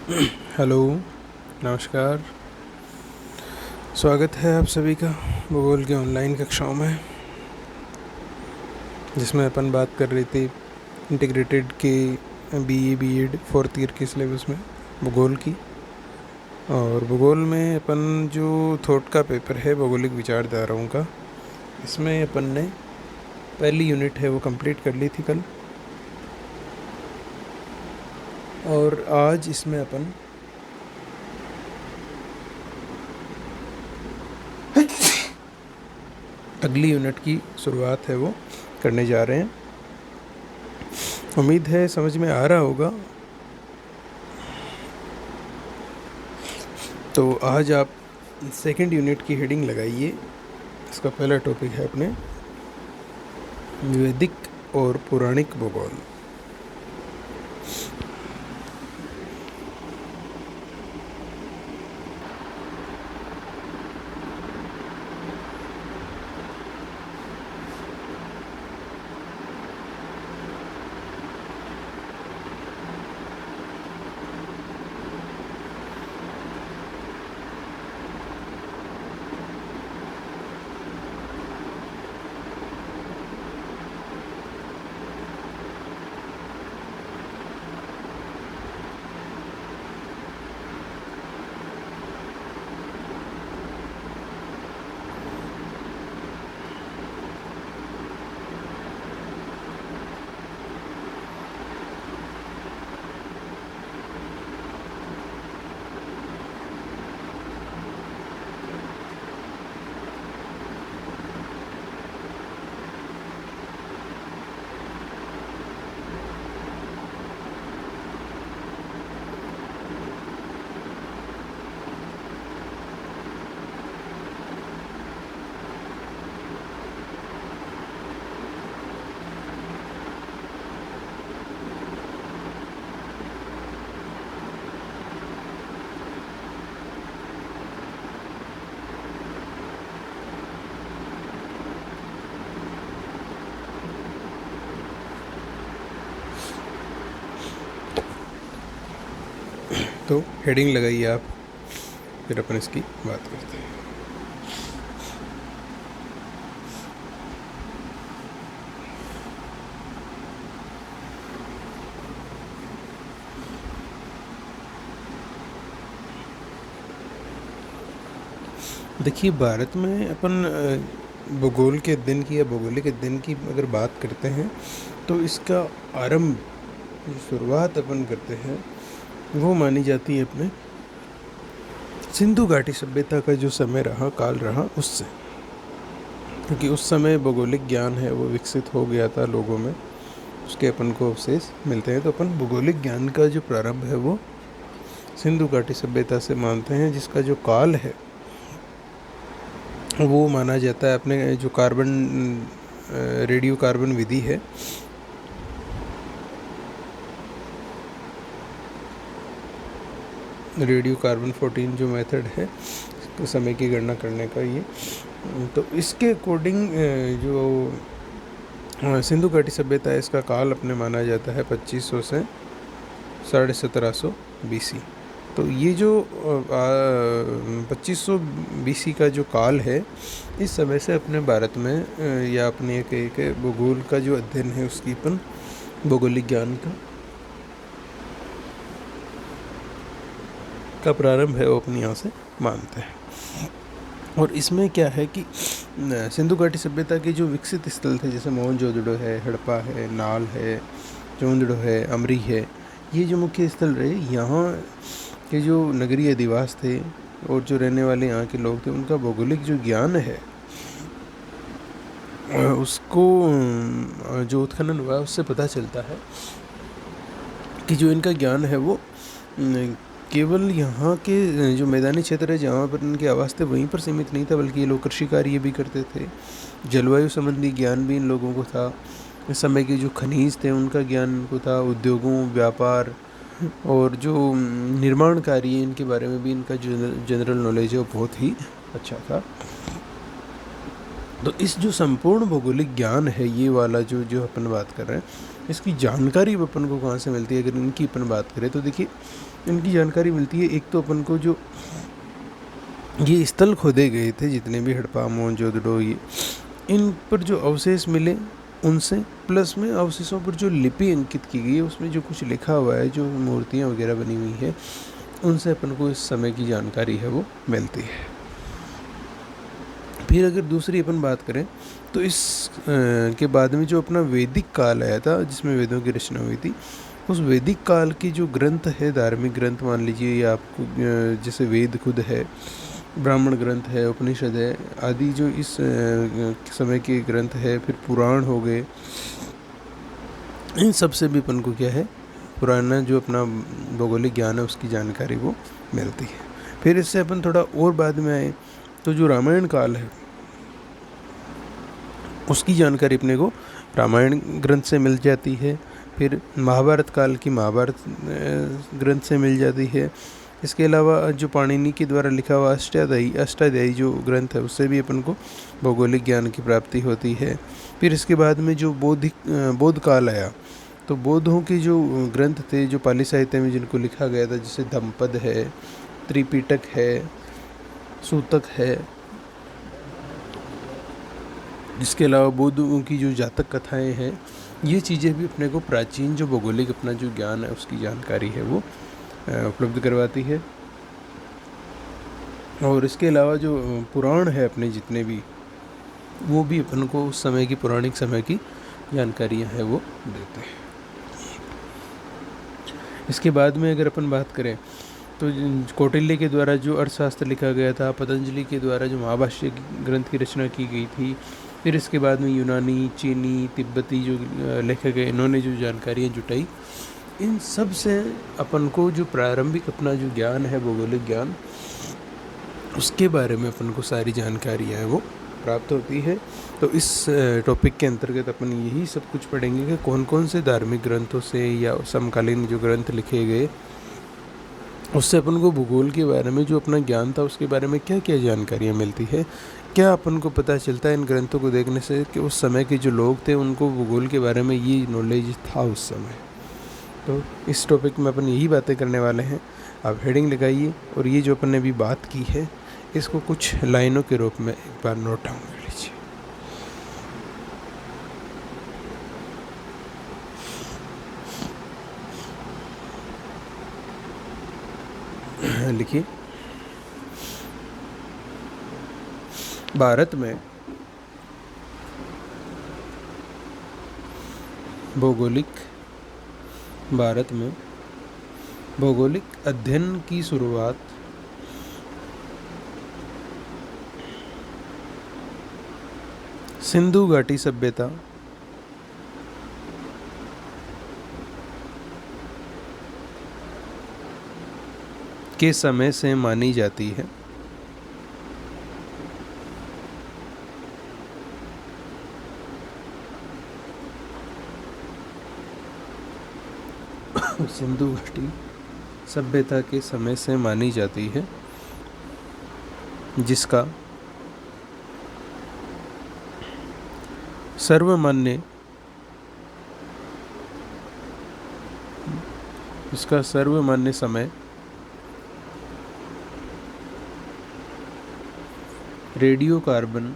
Hello, नमस्कार। स्वागत है आप सभी का भूगोल की ऑनलाइन कक्षाओं में, जिसमें अपन बात कर रही थी इंटीग्रेटेड के बीए बीएड फोर्थ ईयर के सिलेबस में भूगोल की। और भूगोल में अपन जो थॉट का पेपर है भौगोलिक विचारधाराओं का, इसमें अपन ने पहली यूनिट है वो कंप्लीट कर ली थी कल। और आज इसमें अपन अगली यूनिट की शुरुआत है वो करने जा रहे हैं। उम्मीद है समझ में आ रहा होगा। तो आज आप सेकंड यूनिट की हेडिंग लगाइए। इसका पहला टॉपिक है अपने वैदिक और पौराणिक भूगोल। तो हेडिंग लगाइए आप, फिर अपन इसकी बात करते हैं। देखिए, भारत में अपन भूगोल के अध्ययन की या भौगोलिक अध्ययन की अगर बात करते हैं तो इसका आरंभ, जो शुरुआत अपन करते हैं, वो मानी जाती है अपने सिंधु घाटी सभ्यता का जो समय रहा, काल रहा, उससे। क्योंकि उस समय भौगोलिक ज्ञान है वो विकसित हो गया था लोगों में, उसके अपन को अवशेष मिलते हैं। तो अपन भौगोलिक ज्ञान का जो प्रारंभ है वो सिंधु घाटी सभ्यता से मानते हैं, जिसका जो काल है वो माना जाता है अपने जो रेडियो कार्बन विधि है, रेडियो कार्बन 14 जो मेथड है तो समय की गणना करने का, ये तो इसके अकॉर्डिंग जो सिंधु घाटी सभ्यता है, इसका काल अपने माना जाता है 2500 से 1750 BC। तो ये जो 2500 BC का जो काल है, इस समय से अपने भारत में या अपने एक भूगोल का जो अध्ययन है उसकी अपन भौगोलिक ज्ञान का प्रारंभ है वो अपने यहाँ से मानते हैं। और इसमें क्या है कि सिंधु घाटी सभ्यता के जो विकसित स्थल थे, जैसे मोहनजोदड़ो है, हड़प्पा है, नाल है, चोंदड़ो है, अमरी है, ये जो मुख्य स्थल रहे, यहाँ के जो नगरीय अधिवास थे और जो रहने वाले यहाँ के लोग थे, उनका भौगोलिक जो ज्ञान है उसको जो उत्खनन हुआ उससे पता चलता है कि जो इनका ज्ञान है वो केवल यहाँ के जो मैदानी क्षेत्र है जहाँ पर इनके आवास थे वहीं पर सीमित नहीं था, बल्कि ये लोग कृषि कार्य भी करते थे। जलवायु संबंधी ज्ञान भी इन लोगों को था। इस समय के जो खनिज थे उनका ज्ञान इनको था। उद्योगों, व्यापार और जो निर्माण कार्य इनके बारे में भी इनका जो जनरल नॉलेज है वो बहुत ही अच्छा था। तो इस जो संपूर्ण भौगोलिक ज्ञान है, ये वाला जो अपन बात कर रहे हैं, इसकी जानकारी अपन को कहाँ से मिलती है? अगर इनकी अपन बात करें तो देखिए, इनकी जानकारी मिलती है, एक तो अपन को जो ये स्थल खोदे गए थे जितने भी हड़प्पा, मोहनजोदड़ो, ये इन पर जो अवशेष मिले उनसे, प्लस में अवशेषों पर जो लिपि अंकित की गई है उसमें जो कुछ लिखा हुआ है, जो मूर्तियाँ वगैरह बनी हुई है, उनसे अपन को इस समय की जानकारी है वो मिलती है। फिर अगर दूसरी अपन बात करें तो इस के बाद में जो अपना वैदिक काल आया था जिसमें वेदों की रचना हुई थी, उस वैदिक काल की जो ग्रंथ है, धार्मिक ग्रंथ मान लीजिए, या आपको जैसे वेद खुद है, ब्राह्मण ग्रंथ है, उपनिषद है आदि, जो इस समय के ग्रंथ है, फिर पुराण हो गए, इन सब से भी अपन को क्या है, पुराना जो अपना भौगोलिक ज्ञान है उसकी जानकारी वो मिलती है। फिर इससे अपन थोड़ा और बाद में आए तो जो रामायण काल है उसकी जानकारी अपने को रामायण ग्रंथ से मिल जाती है। फिर महाभारत काल की महाभारत ग्रंथ से मिल जाती है। इसके अलावा जो पाणिनि के द्वारा लिखा हुआ अष्टाध्यायी जो ग्रंथ है उससे भी अपन को भौगोलिक ज्ञान की प्राप्ति होती है। फिर इसके बाद में जो बौद्ध काल आया, तो बौद्धों के जो ग्रंथ थे जो पाली साहित्य में जिनको लिखा गया था, जैसे धम्मपद है, त्रिपिटक है, सूतक है, इसके अलावा बौद्धों की जो जातक कथाएं हैं, ये चीज़ें भी अपने को प्राचीन जो भौगोलिक अपना जो ज्ञान है उसकी जानकारी है वो उपलब्ध करवाती है। और इसके अलावा जो पुराण है अपने जितने भी, वो भी अपन को उस समय की पौराणिक समय की जानकारियाँ हैं वो देते हैं। इसके बाद में अगर अपन बात करें तो कौटिल्य के द्वारा जो अर्थशास्त्र लिखा गया था, पतंजलि के द्वारा जो महाभाष्य ग्रंथ की रचना की गई थी, फिर इसके बाद में यूनानी, चीनी, तिब्बती जो लेखक है इन्होंने जो जानकारियाँ जुटाई, इन सब से अपन को जो प्रारंभिक अपना जो ज्ञान है, भौगोलिक ज्ञान, उसके बारे में अपन को सारी जानकारियाँ हैं वो प्राप्त होती है। तो इस टॉपिक के अंतर्गत अपन यही सब कुछ पढ़ेंगे कि कौन कौन से धार्मिक ग्रंथों से या समकालीन जो ग्रंथ लिखे गए उससे अपन को भूगोल के बारे में जो अपना ज्ञान था उसके बारे में क्या क्या जानकारियाँ मिलती है, क्या अपन को पता चलता है इन ग्रंथों को देखने से कि उस समय के जो लोग थे उनको भूगोल के बारे में ये नॉलेज था उस समय। तो इस टॉपिक में अपन यही बातें करने वाले हैं। आप हेडिंग लगाइए और ये जो अपन ने अभी बात की है इसको कुछ लाइनों के रूप में एक बार नोट डाउन कर लीजिए। लिखिए, भारत में भौगोलिक अध्ययन की शुरुआत सिंधु घाटी सभ्यता के समय से मानी जाती है। सिंधु घाटी सभ्यता के समय से मानी जाती है, जिसका सर्वमान्य समय radio carbon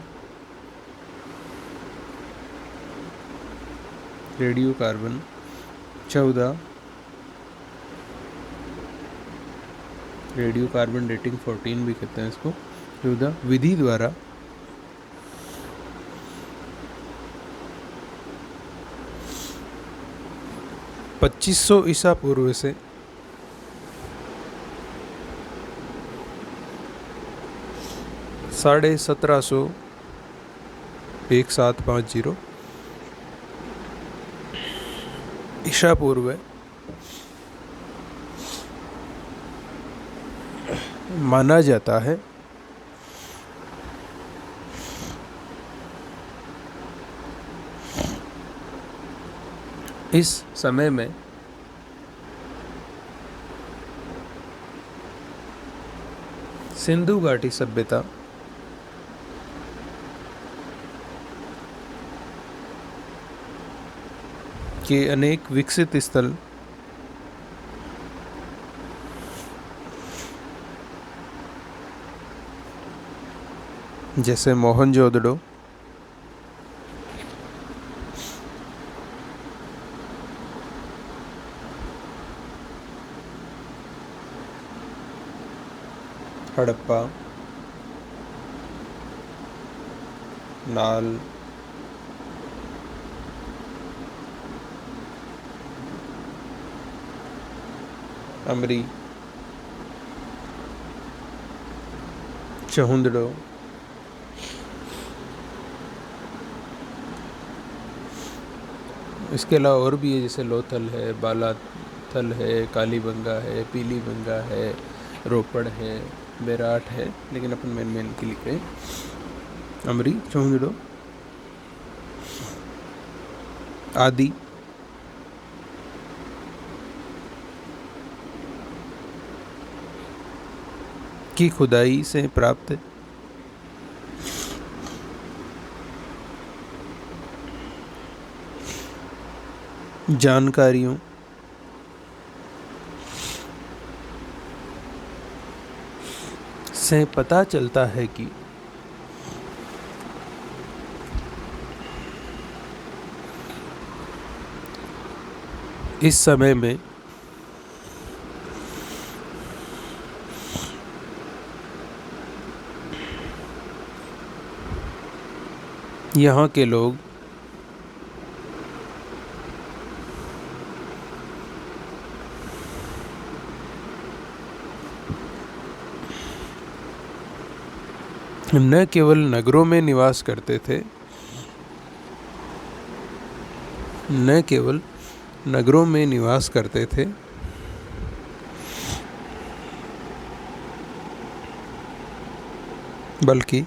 14, radio carbon dating 14 भी कहते हैं इसको, 14 विधि द्वारा 2500 ईसा पूर्व से 1750 ईसा पूर्व माना जाता है। इस समय में सिंधु घाटी सभ्यता के अनेक विकसित स्थल जैसे मोहनजोदड़ो, हड़प्पा, नाल, अमरी, चहुंदड़ो, इसके अलावा और भी है, जैसे लोथल है, बालाथल है, कालीबंगा है, पीलीबंगा है, रोपड़ है, बेराट है, लेकिन अपन मेन की लिख रहे हैं। अमरी, चहुंदड़ो आदि की खुदाई से प्राप्त जानकारियों से पता चलता है कि इस समय में यहाँ के लोग न केवल नगरों में निवास करते थे, न केवल नगरों में निवास करते थे, बल्कि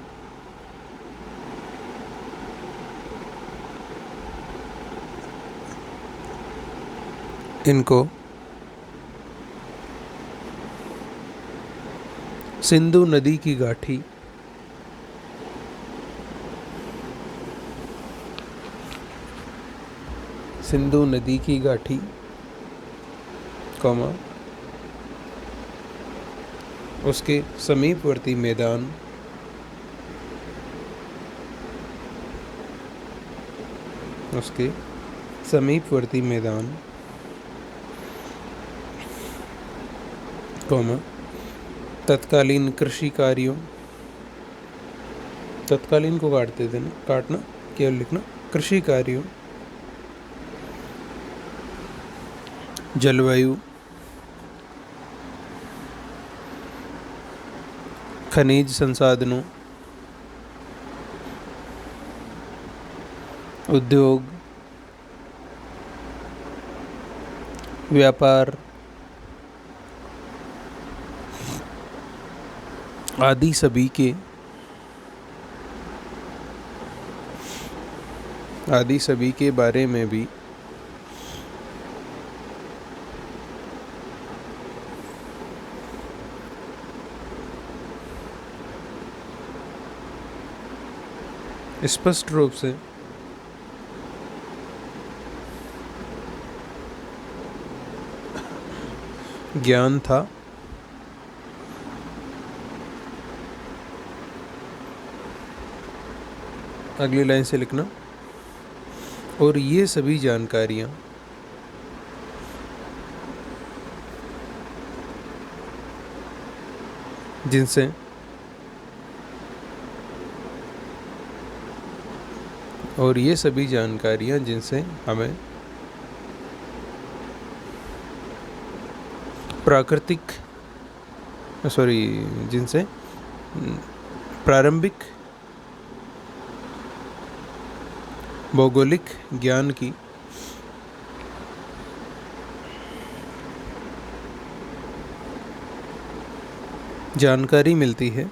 इनको सिंधु नदी की गाठी कौमा उसके समीपवर्ती मैदान कौमा तत्कालीन कृषि कार्यों, तत्कालीन को काटते थे ना, काटना केवल लिखना, कृषि कार्यों, जलवायु, खनिज संसाधनों, उद्योग, व्यापार आदि सभी के बारे में भी स्पष्ट रूप से ज्ञान था। अगली लाइन से लिखना, और ये सभी जानकारियाँ जिनसे हमें प्रारंभिक भौगोलिक ज्ञान की जानकारी मिलती है,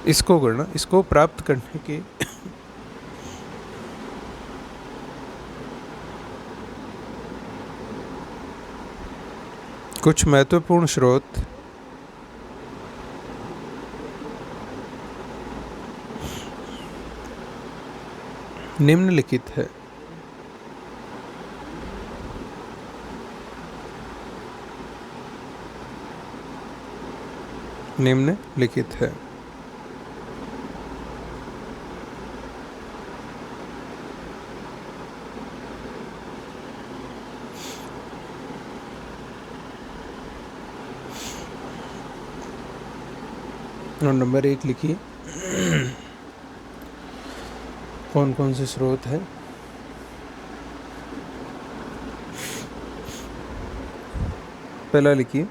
इसको प्राप्त करने के कुछ महत्वपूर्ण स्रोत निम्नलिखित है। निम्नलिखित है। और नंबर 1 लिखिए, कौन कौन से स्रोत हैं। पहला लिखिए,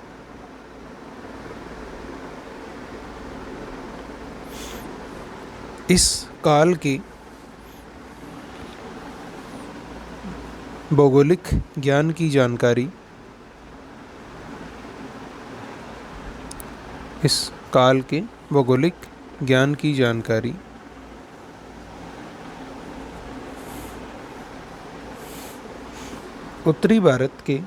इस काल की भौगोलिक ज्ञान की जानकारी, इस काल के भौगोलिक ज्ञान की जानकारी उत्तरी भारत के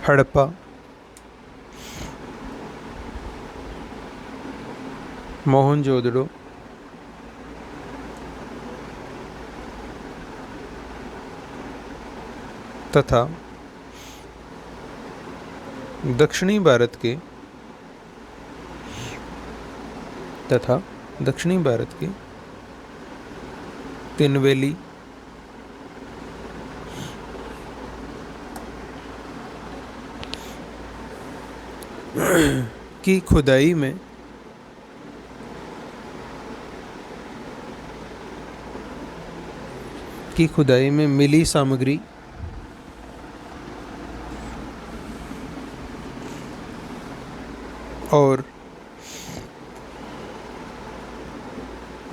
हड़प्पा, मोहनजोदड़ो, तथा दक्षिणी भारत के तिनवेली, की खुदाई में मिली सामग्री और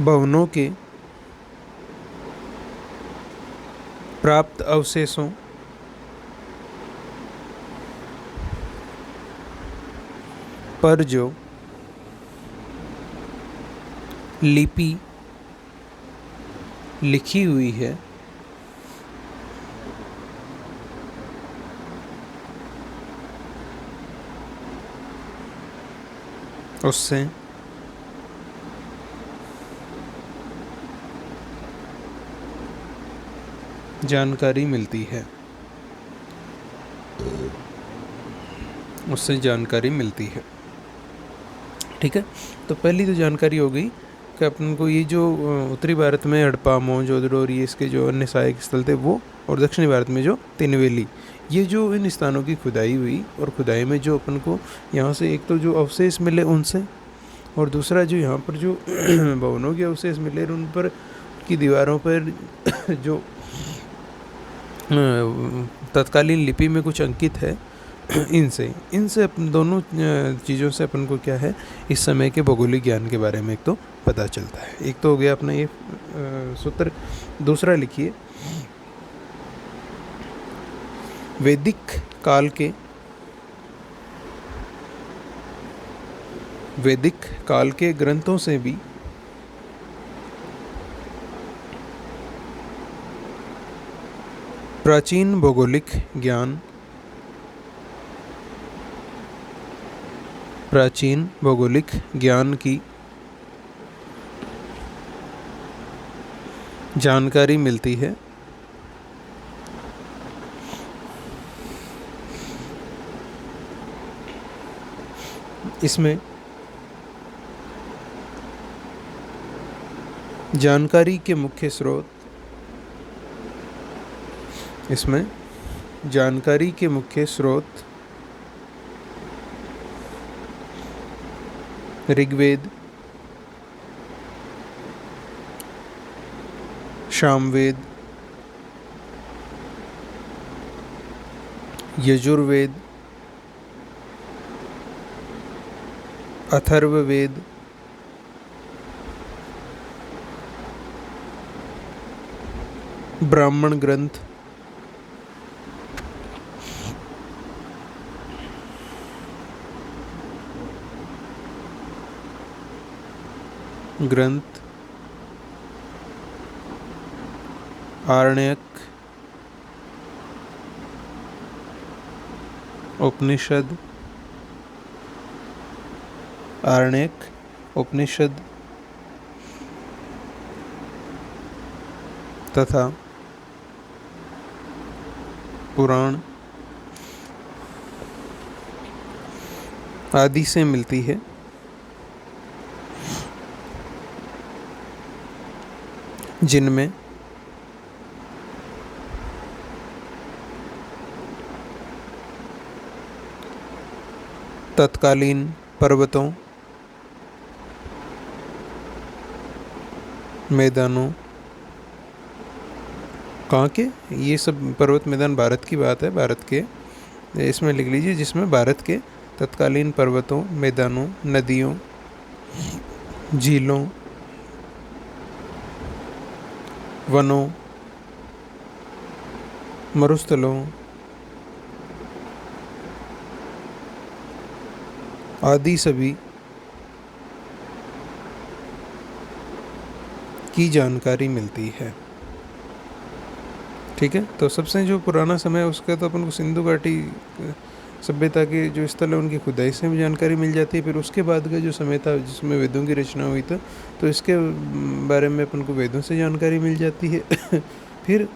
भवनों के प्राप्त अवशेषों पर जो लिपि लिखी हुई है उससे जानकारी मिलती है। ठीक है, तो पहली तो जानकारी हो गई कि अपन को ये जो उत्तरी भारत में हड़प्पा, मोहनजोदड़ो और ये इसके जो अन्य सहायक स्थल थे वो, और दक्षिणी भारत में जो तिनवेली, ये जो इन स्थानों की खुदाई हुई और खुदाई में जो अपन को यहाँ से एक तो जो अवशेष मिले उनसे, और दूसरा जो यहाँ पर जो भवनों के अवशेष मिले उन पर की दीवारों पर जो तत्कालीन लिपि में कुछ अंकित है, इनसे अपन दोनों चीज़ों से अपन को क्या है, इस समय के भौगोलिक ज्ञान के बारे में एक तो पता चलता है। एक तो हो गया अपना ये सूत्र। दूसरा लिखिए, वैदिक काल के ग्रंथों से भी प्राचीन भौगोलिक ज्ञान की जानकारी मिलती है। इसमें जानकारी के मुख्य स्रोत ऋग्वेद, सामवेद, यजुर्वेद, अथर्ववेद, ब्राह्मण ग्रंथ, आरण्यक, उपनिषद, आरण्यक, उपनिषद तथा पुराण आदि से मिलती है, जिनमें तत्कालीन पर्वतों, मैदानों, कहाँ के, ये सब पर्वत मैदान भारत की बात है, भारत के, इसमें लिख लीजिए, जिसमें भारत के तत्कालीन पर्वतों, मैदानों, नदियों, झीलों, वनों, मरुस्थलों आदि सभी की जानकारी मिलती है। ठीक है, तो सबसे जो पुराना समय है उसका तो अपन को सिंधु घाटी सभ्यता के जो स्थल है उनकी खुदाई से भी जानकारी मिल जाती है। फिर उसके बाद का जो समय था जिसमें वेदों की रचना हुई था, तो इसके बारे में अपन को वेदों से जानकारी मिल जाती है। फिर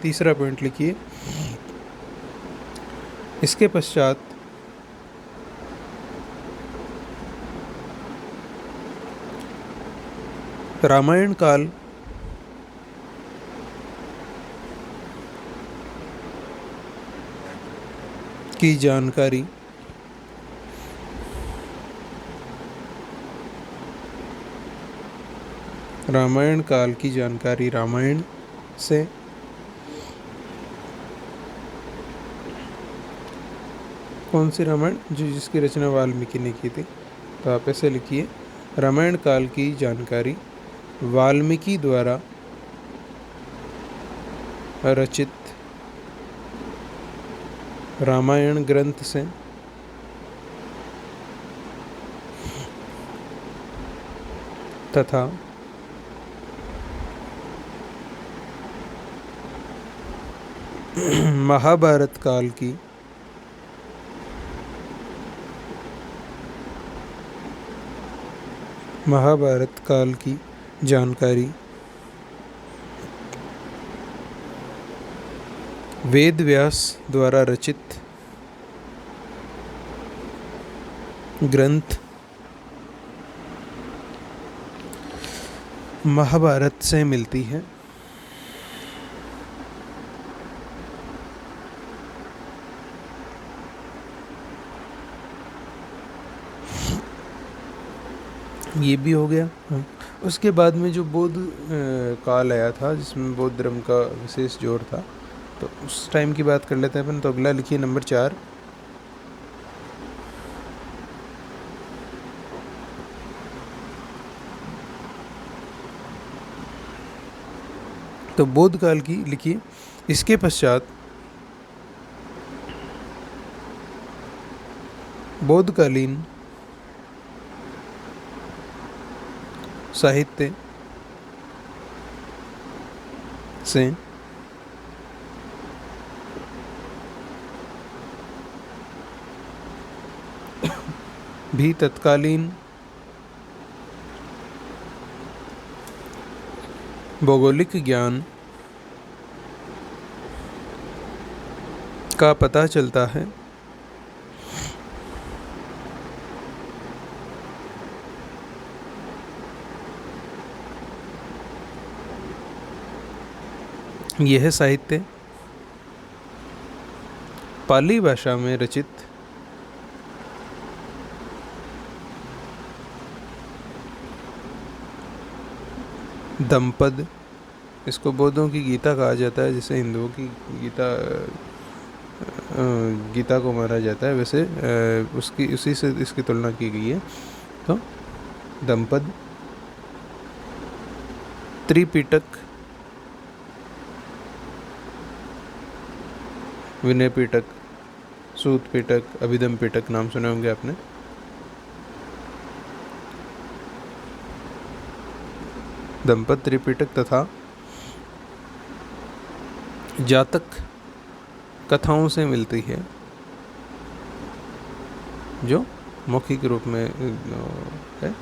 तीसरा पॉइंट लिखिए, इसके पश्चात रामायण काल की जानकारी रामायण काल की जानकारी रामायण से, कौन सी रामायण, जो जिसकी रचना वाल्मीकि ने की थी, तो आप ऐसे लिखिए, रामायण काल की जानकारी वाल्मीकि द्वारा रचित रामायण ग्रंथ से तथा महाभारत काल की जानकारी वेद व्यास द्वारा रचित ग्रंथ महाभारत से मिलती है। ये भी हो गया। उसके बाद में जो बौद्ध काल आया था जिसमें बौद्ध धर्म का विशेष जोर था, तो उस टाइम की बात कर लेते हैं अपन। तो अगला लिखिए नंबर 4, तो बौद्ध काल की लिखिए, इसके पश्चात बौद्धकालीन साहित्य से भी तत्कालीन भौगोलिक ज्ञान का पता चलता है। यह साहित्य पाली भाषा में रचित दमपद, इसको बौद्धों की गीता कहा जाता है, जैसे हिंदुओं की गीता को माना जाता है, वैसे उसी से इसकी तुलना की गई है। तो दमपद, त्रिपिटक, विनय पिटक, सूत पिटक, अभिधम पिटक नाम सुने होंगे आपने। दंपत त्रिपिटक तथा जातक कथाओं से मिलती है, जो मौखिक रूप में है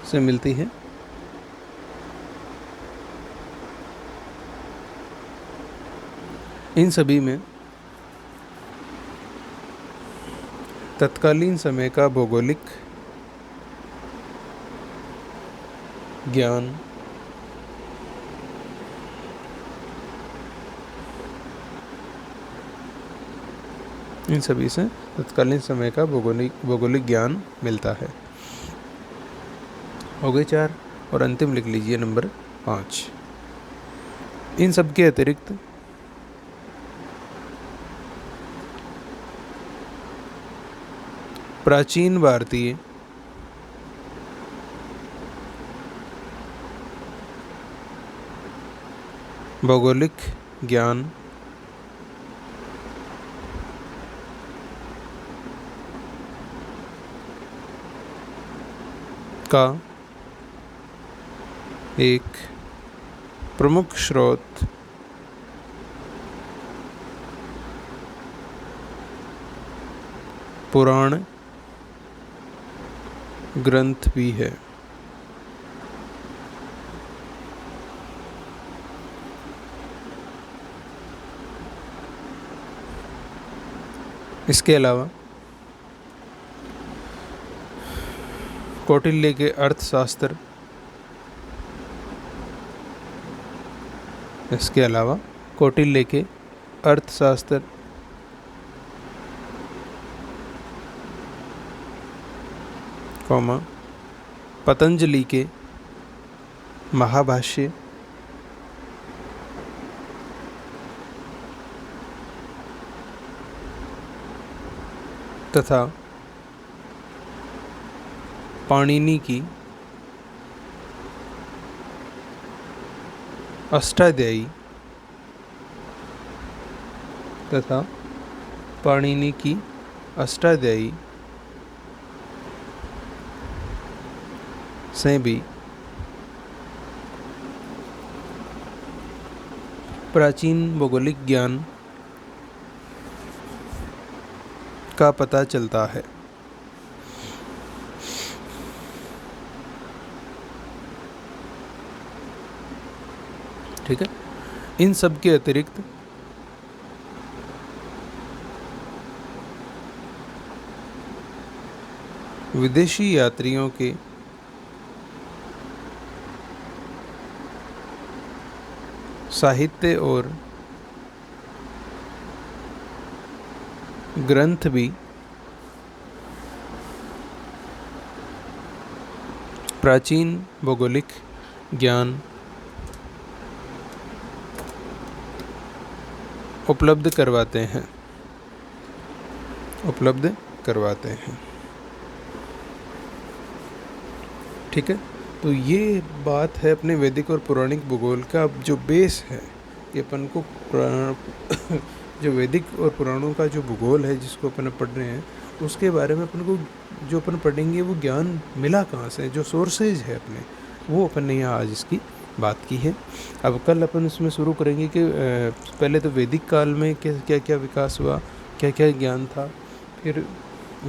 से मिलती है। इन सभी में तत्कालीन समय का भौगोलिक ज्ञान, इन सभी से तत्कालीन समय का भौगोलिक ज्ञान मिलता है। हो गए 4, और अंतिम लिख लीजिए नंबर 5। इन सब के अतिरिक्त प्राचीन भारतीय भौगोलिक ज्ञान का एक प्रमुख स्रोत पुराण ग्रंथ भी है। इसके अलावा कौटिल्य के अर्थशास्त्र, इसके अलावा कौटिल्य के अर्थशास्त्र, पतंजलि के महाभाष्य, तथा पाणिनि की अष्टाध्यायी से भी प्राचीन भौगोलिक ज्ञान का पता चलता है। ठीक है। इन सब के अतिरिक्त विदेशी यात्रियों के साहित्य और ग्रंथ भी प्राचीन भौगोलिक ज्ञान उपलब्ध करवाते हैं। ठीक है। तो ये बात है अपने वैदिक और पौराणिक भूगोल का जो बेस है, कि अपन को जो वैदिक और पुराणों का जो भूगोल है जिसको अपन पढ़ रहे हैं, उसके बारे में अपन को जो अपन पढ़ेंगे वो ज्ञान मिला कहाँ से, जो सोर्सेज है अपने, वो अपन ने यहाँ आज इसकी बात की है। अब कल अपन इसमें शुरू करेंगे कि पहले तो वैदिक काल में क्या क्या विकास हुआ, क्या क्या ज्ञान था, फिर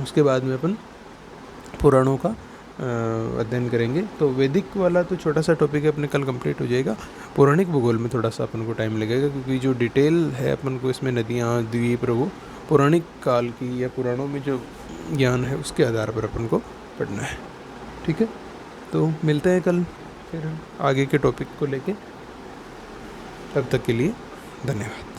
उसके बाद में अपन पुराणों का अध्ययन करेंगे। तो वैदिक वाला तो छोटा सा टॉपिक है, अपने कल कंप्लीट हो जाएगा। पौराणिक भूगोल में थोड़ा सा अपन को टाइम लगेगा, क्योंकि जो डिटेल है अपन को इसमें नदियाँ, द्वीप, वो पौराणिक काल की या पुराणों में जो ज्ञान है उसके आधार पर अपन को पढ़ना है। ठीक है। तो मिलते हैं कल फिर आगे के टॉपिक को लेके। तब तक के लिए धन्यवाद।